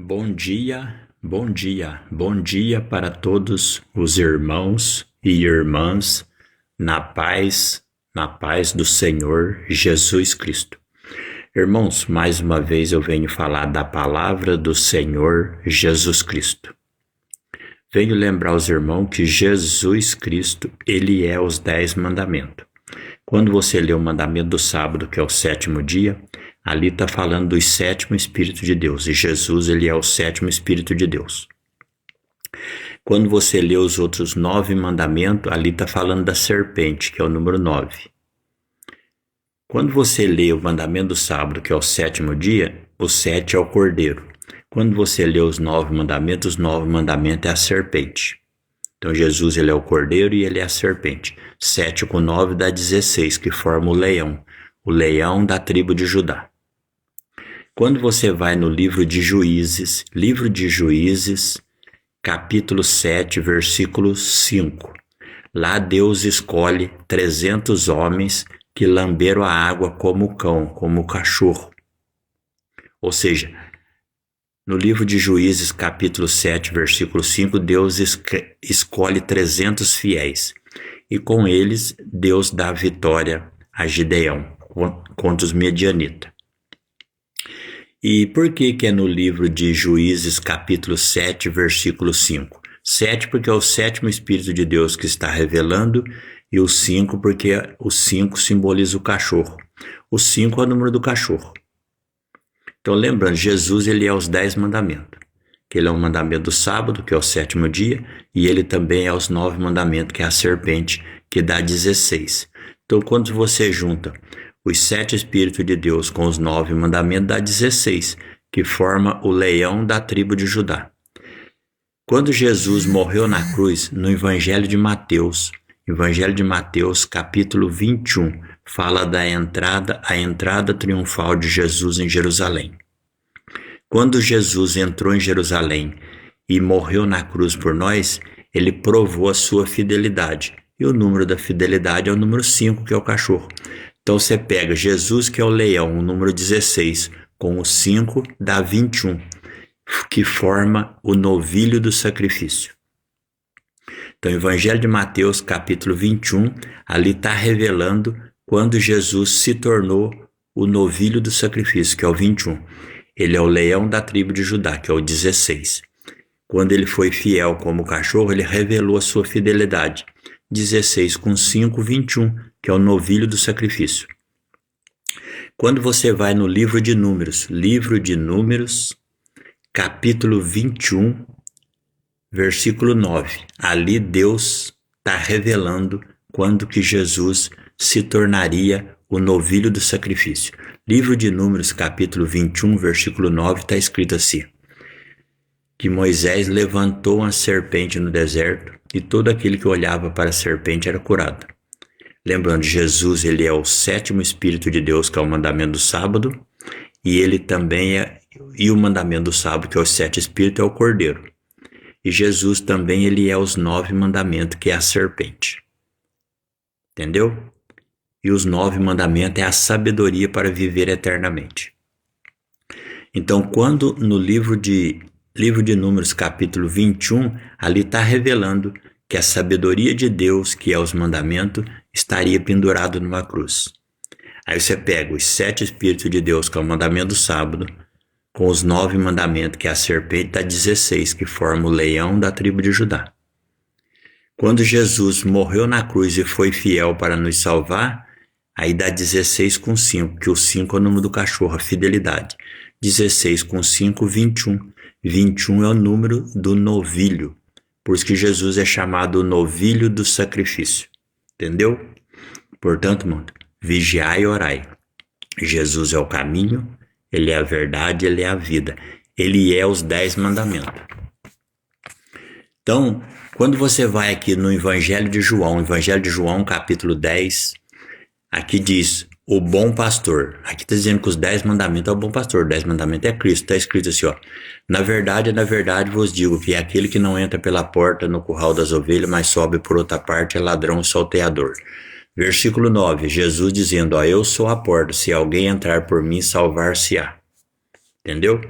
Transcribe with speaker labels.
Speaker 1: Bom dia, bom dia, bom dia para todos os irmãos e irmãs na paz do Senhor Jesus Cristo. Irmãos, mais uma vez eu venho falar da palavra do Senhor Jesus Cristo. Venho lembrar aos irmãos que Jesus Cristo, ele é os 10 mandamentos. Quando você lê o mandamento do sábado, que é o 7º dia, ali está falando dos 7º Espírito de Deus, e Jesus ele é o 7º Espírito de Deus. Quando você lê os outros 9 mandamentos, ali está falando da serpente, que é o número 9. Quando você lê o mandamento do sábado, que é o 7º dia, o 7 é o cordeiro. Quando você lê os 9 mandamentos é a serpente. Então Jesus ele é o cordeiro e ele é a serpente. 7 com 9 dá 16, que forma o leão da tribo de Judá. Quando você vai no livro de Juízes, capítulo 7, versículo 5, lá Deus escolhe 300 homens que lamberam a água como o cão, como o cachorro. Ou seja, no livro de Juízes, capítulo 7, versículo 5, Deus escolhe 300 fiéis. E com eles, Deus dá vitória a Gideão contra os medianitas. E por que é no livro de Juízes, capítulo 7, versículo 5? 7 porque é o 7º Espírito de Deus que está revelando, e o 5 porque o 5 simboliza o cachorro. O 5 é o número do cachorro. Então lembrando, Jesus ele é os 10 mandamentos, que ele é o mandamento do sábado, que é o 7º dia, e ele também é os 9 mandamentos, que é a serpente, que dá 16. Então quando você junta os 7 Espíritos de Deus com os 9 mandamentos, dá 16, que forma o leão da tribo de Judá. Quando Jesus morreu na cruz, no Evangelho de Mateus, capítulo 21, fala da a entrada triunfal de Jesus em Jerusalém. Quando Jesus entrou em Jerusalém e morreu na cruz por nós, ele provou a sua fidelidade. E o número da fidelidade é o número 5, que é o cachorro. Então você pega Jesus, que é o leão, o número 16, com o 5 dá 21, que forma o novilho do sacrifício. Então, Evangelho de Mateus, capítulo 21, ali está revelando quando Jesus se tornou o novilho do sacrifício, que é o 21. Ele é o leão da tribo de Judá, que é o 16. Quando ele foi fiel como cachorro, ele revelou a sua fidelidade. 16 com 5, 21, que é o novilho do sacrifício. Quando você vai no livro de Números, capítulo 21, versículo 9, ali Deus está revelando quando que Jesus se tornaria o novilho do sacrifício. Livro de Números, capítulo 21, versículo 9, está escrito assim: que Moisés levantou uma serpente no deserto e todo aquele que olhava para a serpente era curado. Lembrando, Jesus ele é o 7º Espírito de Deus, que é o mandamento do sábado, e ele também e o mandamento do sábado, que é o 7º Espírito, é o cordeiro. E Jesus também ele é os 9 mandamentos, que é a serpente. Entendeu? E os 9 mandamentos é a sabedoria para viver eternamente. Então, quando no livro de Números, capítulo 21, ali está revelando que a sabedoria de Deus, que é os mandamentos, estaria pendurado numa cruz. Aí você pega os 7 Espíritos de Deus, que é o mandamento do sábado, com os 9 mandamentos, que é a serpente, dá 16, que forma o leão da tribo de Judá. Quando Jesus morreu na cruz e foi fiel para nos salvar, aí dá 16 com 5, que o 5 é o número do cachorro, a fidelidade. 16 com 5, 21. 21 é o número do novilho. Por isso que Jesus é chamado o novilho do sacrifício. Entendeu? Portanto, irmão, vigiai e orai. Jesus é o caminho, ele é a verdade, ele é a vida. Ele é os 10 mandamentos. Então, quando você vai aqui no Evangelho de João, capítulo 10, aqui diz, o bom pastor. Aqui está dizendo que os 10 mandamentos é o bom pastor, 10 mandamentos é Cristo. Está escrito assim, ó. Na verdade vos digo que aquele que não entra pela porta no curral das ovelhas, mas sobe por outra parte é ladrão e salteador. Versículo 9, Jesus dizendo, ó, eu sou a porta, se alguém entrar por mim, salvar-se-á. Entendeu?